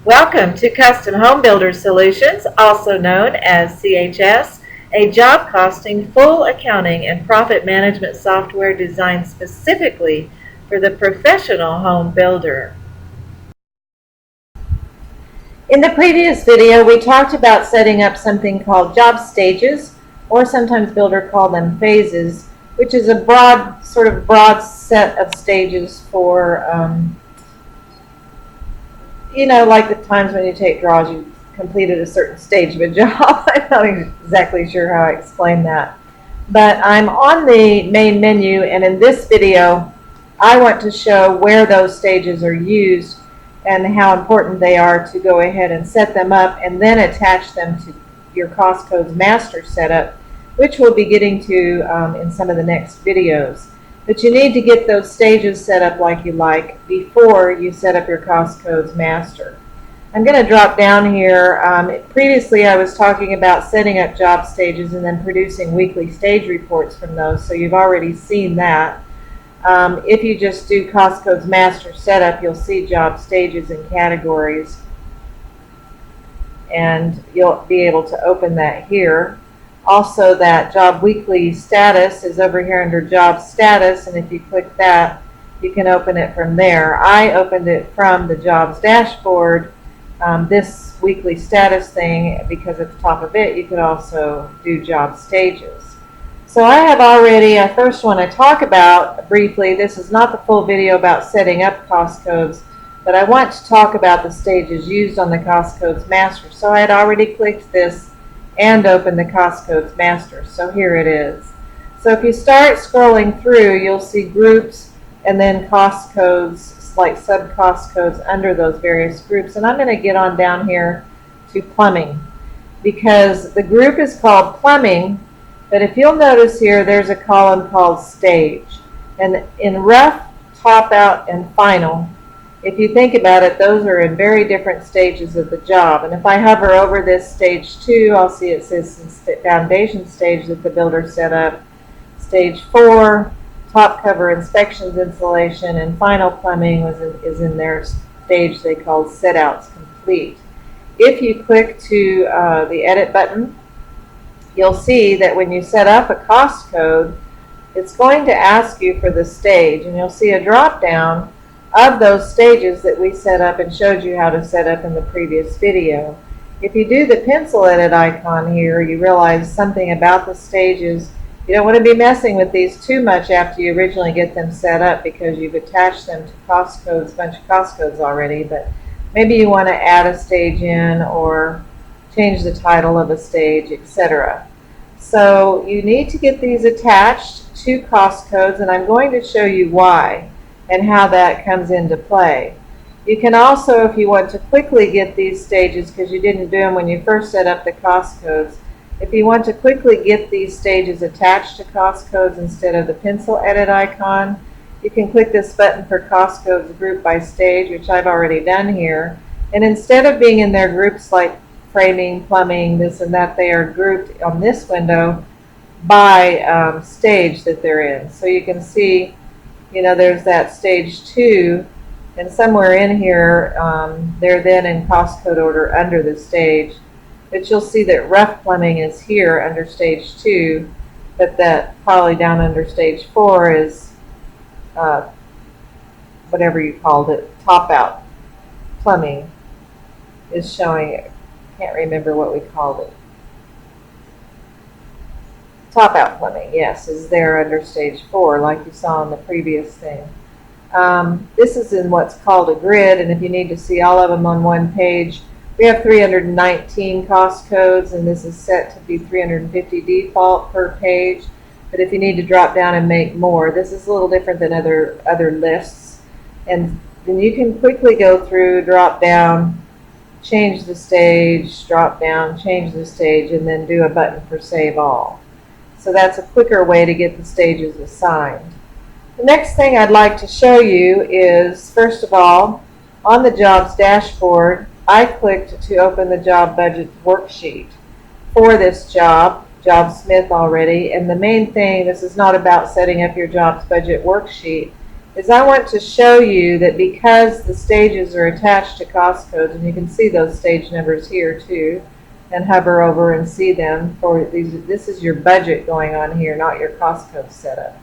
Welcome to Custom Homebuilders Solutions, also known as CHS, a job costing, full accounting, and profit management software designed specifically for the professional home builder. In the previous video, we talked about setting up something called job stages, or sometimes builders call them phases, which is a broad set of stages for like the times when you take draws, you completed a certain stage of a job. I'm not exactly sure how I explain that. But I'm on the main menu, and in this video, I want to show where those stages are used and how important they are to go ahead and set them up and then attach them to your cost codes master setup, which we'll be getting to in some of the next videos. But you need to get those stages set up like you like before you set up your cost codes master. I'm going to drop down here. Previously I was talking about setting up job stages and then producing weekly stage reports from those, so you've already seen that. If you just do cost codes master setup, you'll see job stages and categories, and you'll be able to open that here. Also, that job weekly status is over here under job status, and if you click that, you can open it from there. I opened it from the jobs dashboard, this weekly status thing, because at the top of it you could also do job stages. So I have already, I first want to talk about briefly, this is not the full video about setting up cost codes, but I want to talk about the stages used on the cost codes master. So I had already clicked this and open the cost codes master. So here it is. So if you start scrolling through, you'll see groups and then cost codes, like sub cost codes under those various groups. And I'm going to get on down here to plumbing, because the group is called plumbing, but if you'll notice here, there's a column called stage. And in rough, top out, and final, if you think about it, those are in very different stages of the job. And if I hover over this stage 2, I'll see it says foundation stage that the builder set up. Stage 4, top cover inspections installation, and final plumbing is in their stage they called set outs complete. If you click to the edit button, you'll see that when you set up a cost code, it's going to ask you for the stage, and you'll see a drop down of those stages that we set up and showed you how to set up in the previous video. If you do the pencil edit icon here, you realize something about the stages. You don't want to be messing with these too much after you originally get them set up, because you've attached them to cost codes, a bunch of cost codes already, but maybe you want to add a stage in or change the title of a stage, etc. So you need to get these attached to cost codes, and I'm going to show you why and how that comes into play. You can also, if you want to quickly get these stages, because you didn't do them when you first set up the cost codes, if you want to quickly get these stages attached to cost codes instead of the pencil edit icon, you can click this button for cost codes group by stage, which I've already done here. And instead of being in their groups like framing, plumbing, this and that, they are grouped on this window by stage that they're in. So you can see, there's that stage 2, and somewhere in here, they're then in cost code order under the stage. But you'll see that rough plumbing is here under stage 2, but that probably down under stage 4 is whatever you called it, top out plumbing is showing it. Can't remember what we called it. Top out plumbing, yes, is there under stage 4, like you saw in the previous thing. This is in what's called a grid, and if you need to see all of them on one page, we have 319 cost codes, and this is set to be 350 default per page. But if you need to drop down and make more, this is a little different than other lists. And then you can quickly go through, drop down, change the stage, drop down, change the stage, and then do a button for save all. So that's a quicker way to get the stages assigned. The next thing I'd like to show you is, first of all, on the jobs dashboard, I clicked to open the job budget worksheet for this job, Job Smith already. And the main thing, this is not about setting up your jobs budget worksheet. is I want to show you that because the stages are attached to cost codes, and you can see those stage numbers here too, and hover over and see them for these. This is your budget going on here, not your cost code setup.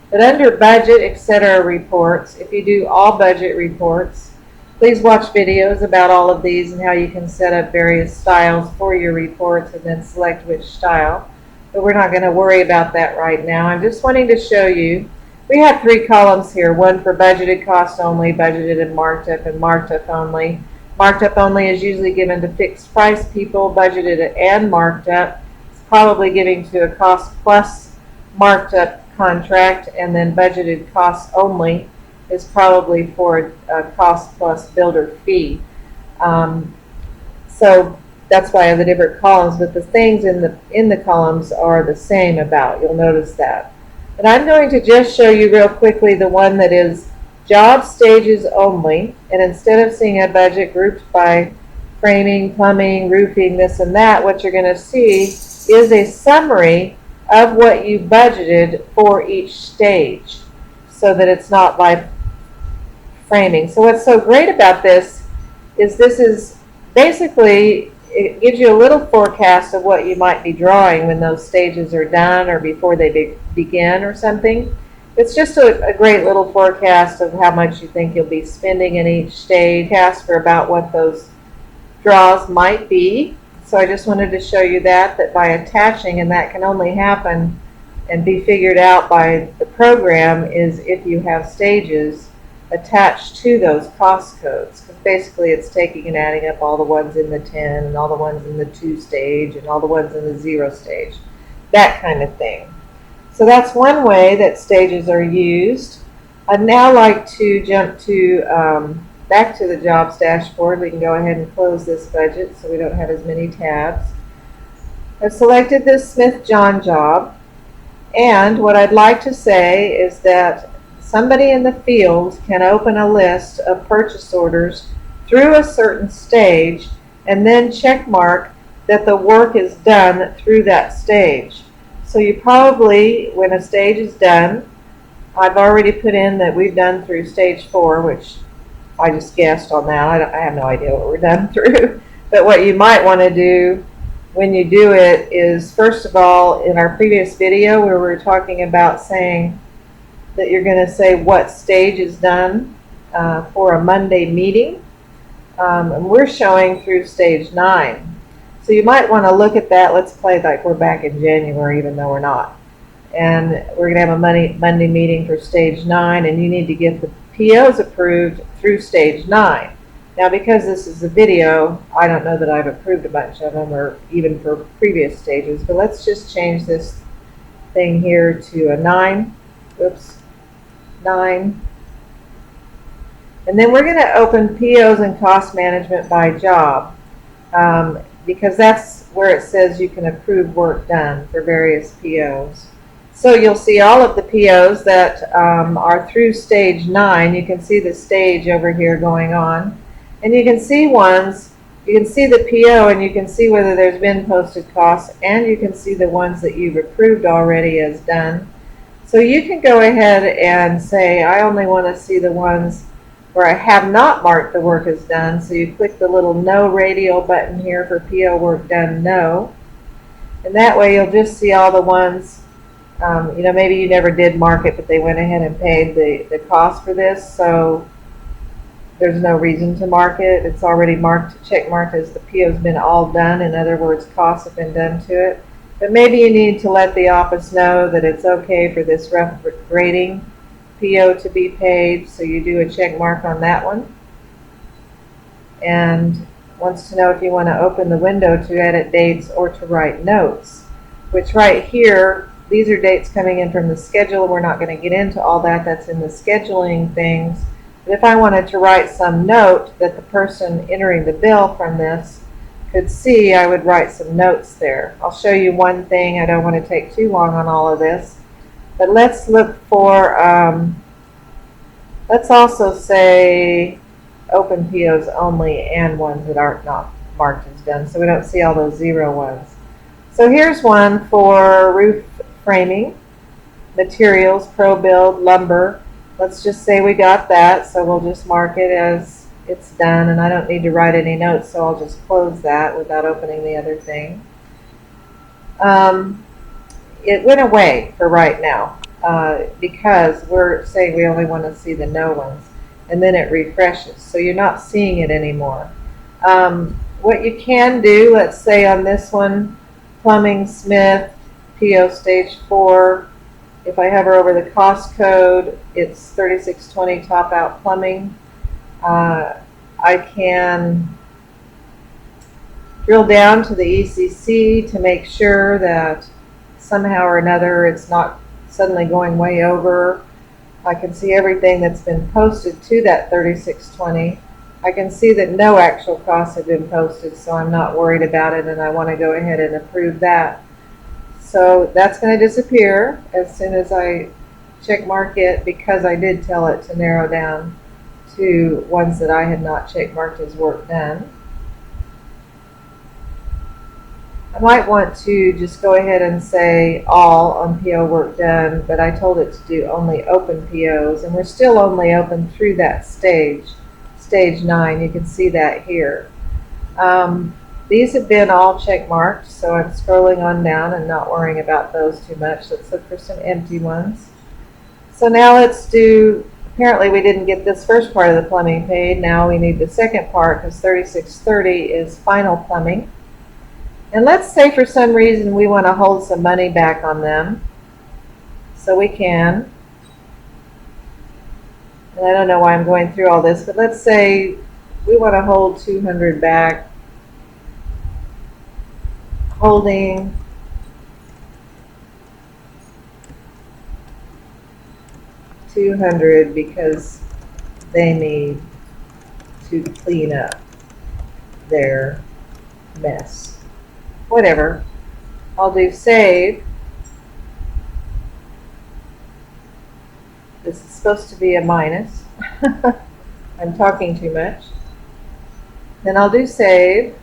But under budget, etc. reports, if you do all budget reports, please watch videos about all of these and how you can set up various styles for your reports and then select which style. But we're not going to worry about that right now. I'm just wanting to show you, we have 3 columns here, one for budgeted cost only, budgeted and marked up only. Marked up only is usually given to fixed price people. Budgeted and marked up is probably giving to a cost plus marked up contract, and then budgeted costs only is probably for a cost plus builder fee. So that's why I have the different columns, but the things in the columns are the same about. You'll notice that. And I'm going to just show you real quickly the one that is job stages only, and instead of seeing a budget grouped by framing, plumbing, roofing, this and that, what you're going to see is a summary of what you budgeted for each stage, so that it's not by framing. So what's so great about this is basically, it gives you a little forecast of what you might be drawing when those stages are done or before they begin or something. It's just a great little forecast of how much you think you'll be spending in each stage, forecast for about what those draws might be. So I just wanted to show you that by attaching, and that can only happen and be figured out by the program, is if you have stages attached to those cost codes. Because basically it's taking and adding up all the ones in the 10 and all the ones in the 2 stage and all the ones in the 0 stage, that kind of thing. So that's one way that stages are used. I'd now like to jump to back to the jobs dashboard. We can go ahead and close this budget so we don't have as many tabs. I've selected this Smith John job, and what I'd like to say is that somebody in the field can open a list of purchase orders through a certain stage and then check mark that the work is done through that stage. So you probably, when a stage is done, I've already put in that we've done through stage 4, which I just guessed on that. I have no idea what we're done through. But what you might want to do when you do it is, first of all, in our previous video where we were talking about saying that you're going to say what stage is done for a Monday meeting, and we're showing through stage 9. So you might want to look at that. Let's play like we're back in January, even though we're not. And we're going to have a Monday meeting for stage 9, and you need to get the POs approved through stage 9. Now, because this is a video, I don't know that I've approved a bunch of them, or even for previous stages, but let's just change this thing here to a 9. Oops, 9. And then we're going to open POs and cost management by job, because that's where it says you can approve work done for various POs. So you'll see all of the POs that are through stage 9. You can see the stage over here going on. And you can see ones, you can see the PO and you can see whether there's been posted costs, and you can see the ones that you've approved already as done. So you can go ahead and say, I only want to see the ones where I have not marked the work as done. So you click the little no radial button here for PO work done no. And that way you'll just see all the ones, you know, maybe you never did mark it, but they went ahead and paid the cost for this. So there's no reason to mark it. It's already marked, check marked as the PO's been all done. In other words, costs have been done to it. But maybe you need to let the office know that it's okay for this rough grading PO to be paid, so you do a check mark on that one. And wants to know if you want to open the window to edit dates or to write notes, which right here, these are dates coming in from the schedule. We're not going to get into all that. That's in the scheduling things. But if I wanted to write some note that the person entering the bill from this could see, I would write some notes there. I'll show you one thing. I don't want to take too long on all of this. But let's look for, let's also say open POs only and ones that aren't not marked as done, so we don't see all those 0 ones. So here's one for roof framing, materials, pro build, lumber, Let's just say we got that, so we'll just mark it as it's done, and I don't need to write any notes, so I'll just close that without opening the other thing. It went away for right now because we're saying we only want to see the no ones, and then it refreshes, so you're not seeing it anymore. What you can do, let's say on this one, Plumbing Smith, PO Stage 4, if I hover over the cost code, it's 3620 Top Out Plumbing. I can drill down to the ECC to make sure that somehow or another it's not suddenly going way over. I can see everything that's been posted to that 3620. I can see that no actual costs have been posted, so I'm not worried about it, and I want to go ahead and approve that. So that's going to disappear as soon as I check mark it, because I did tell it to narrow down to ones that I had not check marked as work done. I might want to just go ahead and say all on PO work done, but I told it to do only open POs, and we're still only open through that stage, stage 9. You can see that here. These have been all check marked, so I'm scrolling on down and not worrying about those too much. Let's look for some empty ones. So now let's do, apparently we didn't get this first part of the plumbing paid. Now we need the second part, because 3630 is final plumbing. And let's say for some reason we want to hold some money back on them. So we can. And I don't know why I'm going through all this, but let's say we want to hold 200 back. Holding $200 because they need to clean up their mess. Whatever. I'll do save. This is supposed to be a minus. I'm talking too much. Then I'll do save.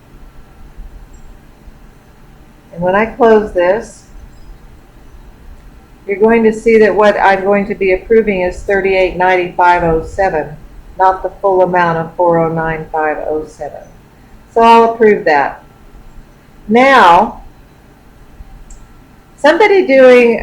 And when I close this, you're going to see that what I'm going to be approving is $38.9507, not the full amount of $409,507. So I'll approve that. Now, somebody doing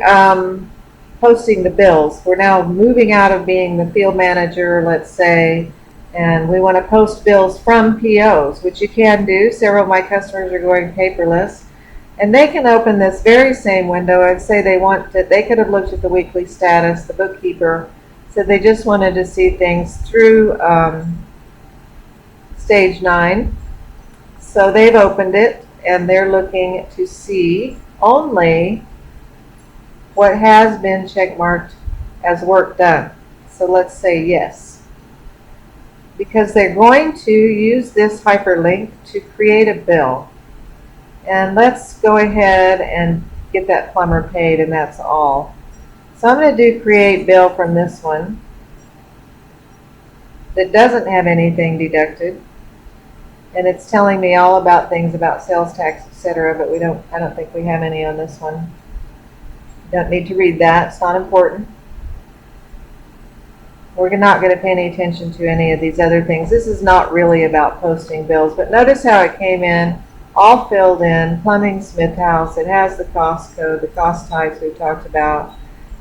posting the bills. We're now moving out of being the field manager, let's say, and we want to post bills from POs, which you can do. Several of my customers are going paperless. And they can open this very same window and say they want to, they could have looked at the weekly status, the bookkeeper said they just wanted to see things through stage 9. So they've opened it and they're looking to see only what has been checkmarked as work done. So let's say yes. Because they're going to use this hyperlink to create a bill. And let's go ahead and get that plumber paid, and that's all. So I'm going to do create bill from this one that doesn't have anything deducted. And it's telling me all about things about sales tax, etc., but I don't think we have any on this one. Don't need to read that, it's not important. We're not going to pay any attention to any of these other things. This is not really about posting bills, but notice how it came in all filled in. Plumbing Smith House, it has the cost code, the cost types we talked about.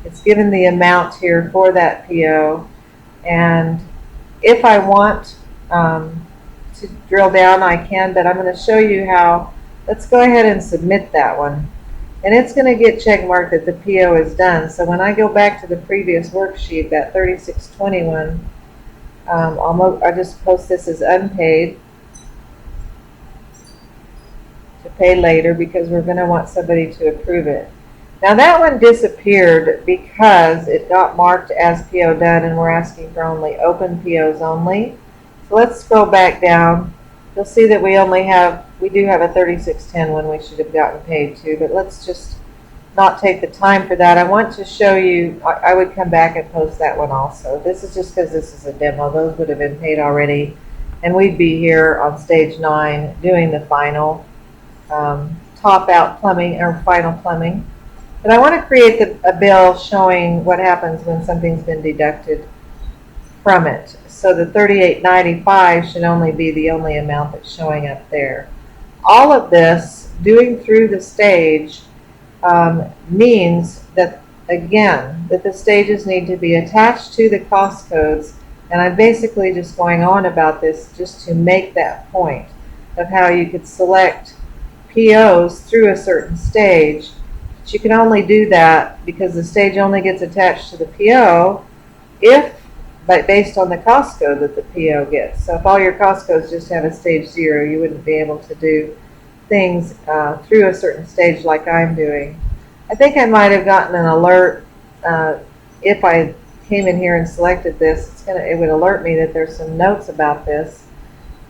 It's given the amount here for that PO. And if I want to drill down, I can, but I'm going to show you how. Let's go ahead and submit that one. And it's going to get check marked that the PO is done. So when I go back to the previous worksheet, that 3621, I'll just post this as unpaid. Pay later, because we're going to want somebody to approve it. Now that one disappeared because it got marked as PO done, and we're asking for only open POs only. So let's scroll back down. You'll see that we do have a 3610 one we should have gotten paid to, but let's just not take the time for that. I want to show you, I would come back and post that one also. This is just because this is a demo. Those would have been paid already, and we'd be here on stage 9 doing the final top out plumbing or final plumbing. But I want to create a bill showing what happens when something's been deducted from it. So the $38.95 should only be the only amount that's showing up there. All of this, doing through the stage, means that, again, that the stages need to be attached to the cost codes. And I'm basically just going on about this just to make that point of how you could select POs through a certain stage. But you can only do that because the stage only gets attached to the PO based on the cost code that the PO gets. So if all your cost codes just have a stage 0, you wouldn't be able to do things through a certain stage like I'm doing. I think I might have gotten an alert if I came in here and selected this. It would alert me that there's some notes about this,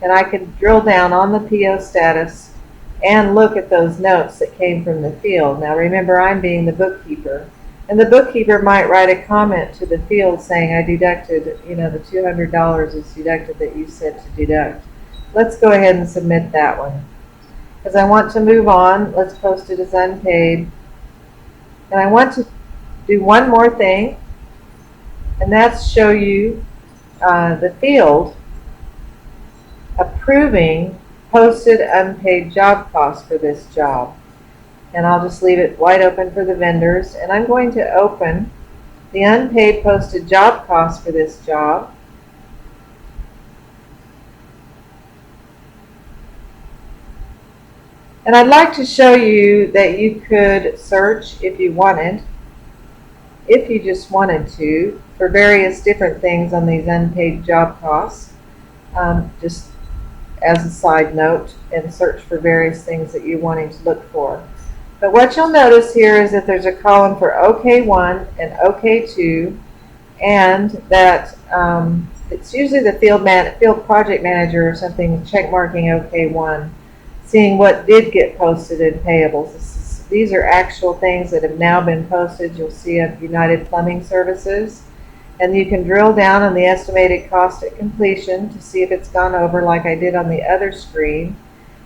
and I could drill down on the PO status and look at those notes that came from the field. Now remember, I'm being the bookkeeper, and the bookkeeper might write a comment to the field saying, I deducted, the $200 is deducted that you said to deduct. Let's go ahead and submit that one. Because I want to move on, let's post it as unpaid. And I want to do one more thing, and that's show you the field approving posted unpaid job costs for this job. And I'll just leave it wide open for the vendors, and I'm going to open the unpaid posted job costs for this job. And I'd like to show you that you could search if you just wanted to, for various different things on these unpaid job costs, just as a side note, and search for various things that you're wanting to look for. But what you'll notice here is that there's a column for OK1 and OK2, and that it's usually the field project manager or something checkmarking OK1, seeing what did get posted in payables. These are actual things that have now been posted. You'll see at United Plumbing Services. And you can drill down on the estimated cost at completion to see if it's gone over like I did on the other screen.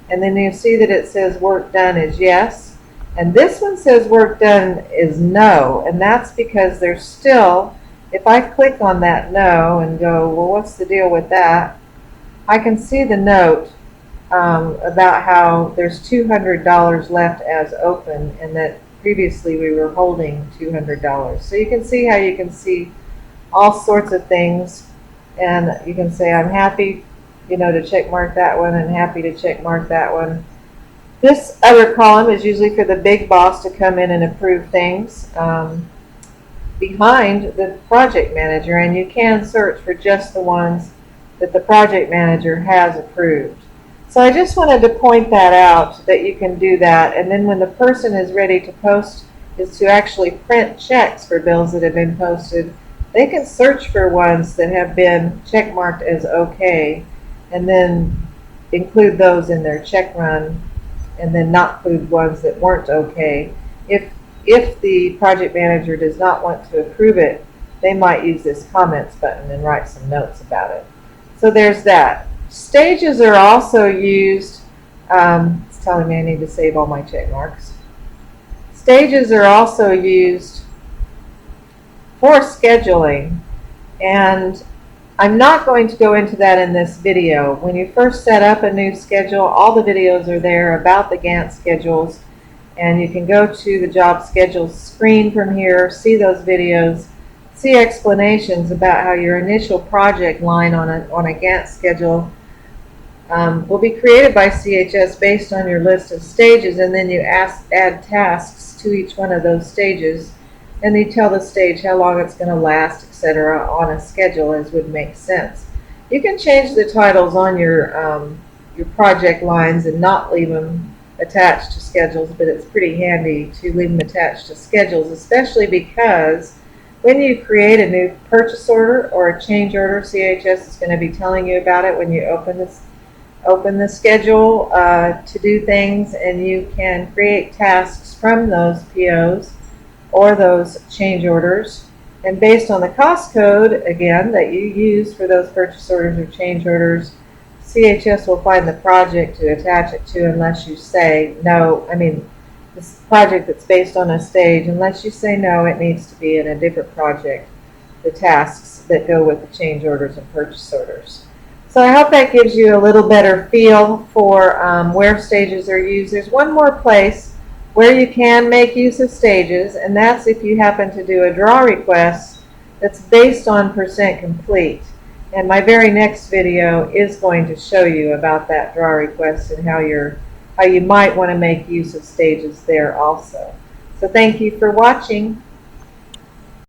And then you see that it says work done is yes. And this one says work done is no. And that's because there's still, if I click on that no and go, well, what's the deal with that? I can see the note about how there's $200 left as open, and that previously we were holding $200. So you can see how you can see all sorts of things, and you can say I'm happy, to check mark that one, and happy to check mark that one. This other column is usually for the big boss to come in and approve things behind the project manager, and you can search for just the ones that the project manager has approved. So I just wanted to point that out, that you can do that, and then when the person is ready to post, is to actually print checks for bills that have been posted, they can search for ones that have been check marked as okay, and then include those in their check run, and then not include ones that weren't okay. If the project manager does not want to approve it, they might use this comments button and write some notes about it. So there's that. Stages are also used, it's telling me I need to save all my check marks. Stages are also used for scheduling, and I'm not going to go into that in this video. When you first set up a new schedule, all the videos are there about the Gantt schedules, and you can go to the job schedules screen from here, see those videos, see explanations about how your initial project line on a Gantt schedule will be created by CHS based on your list of stages, and then you add tasks to each one of those stages, and you tell the stage how long it's going to last, etc. on a schedule as would make sense. You can change the titles on your project lines and not leave them attached to schedules, but it's pretty handy to leave them attached to schedules, especially because when you create a new purchase order or a change order, CHS is going to be telling you about it when you open the schedule to do things, and you can create tasks from those POs or those change orders. And based on the cost code, again, that you use for those purchase orders or change orders, CHS will find the project to attach it to unless you say no. I mean, this project that's based on a stage, unless you say no, it needs to be in a different project. the tasks that go with the change orders and purchase orders. So I hope that gives you a little better feel for where stages are used. There's one more place where you can make use of stages, and that's if you happen to do a draw request that's based on percent complete. And my very next video is going to show you about that draw request and how you might want to make use of stages there also. So thank you for watching.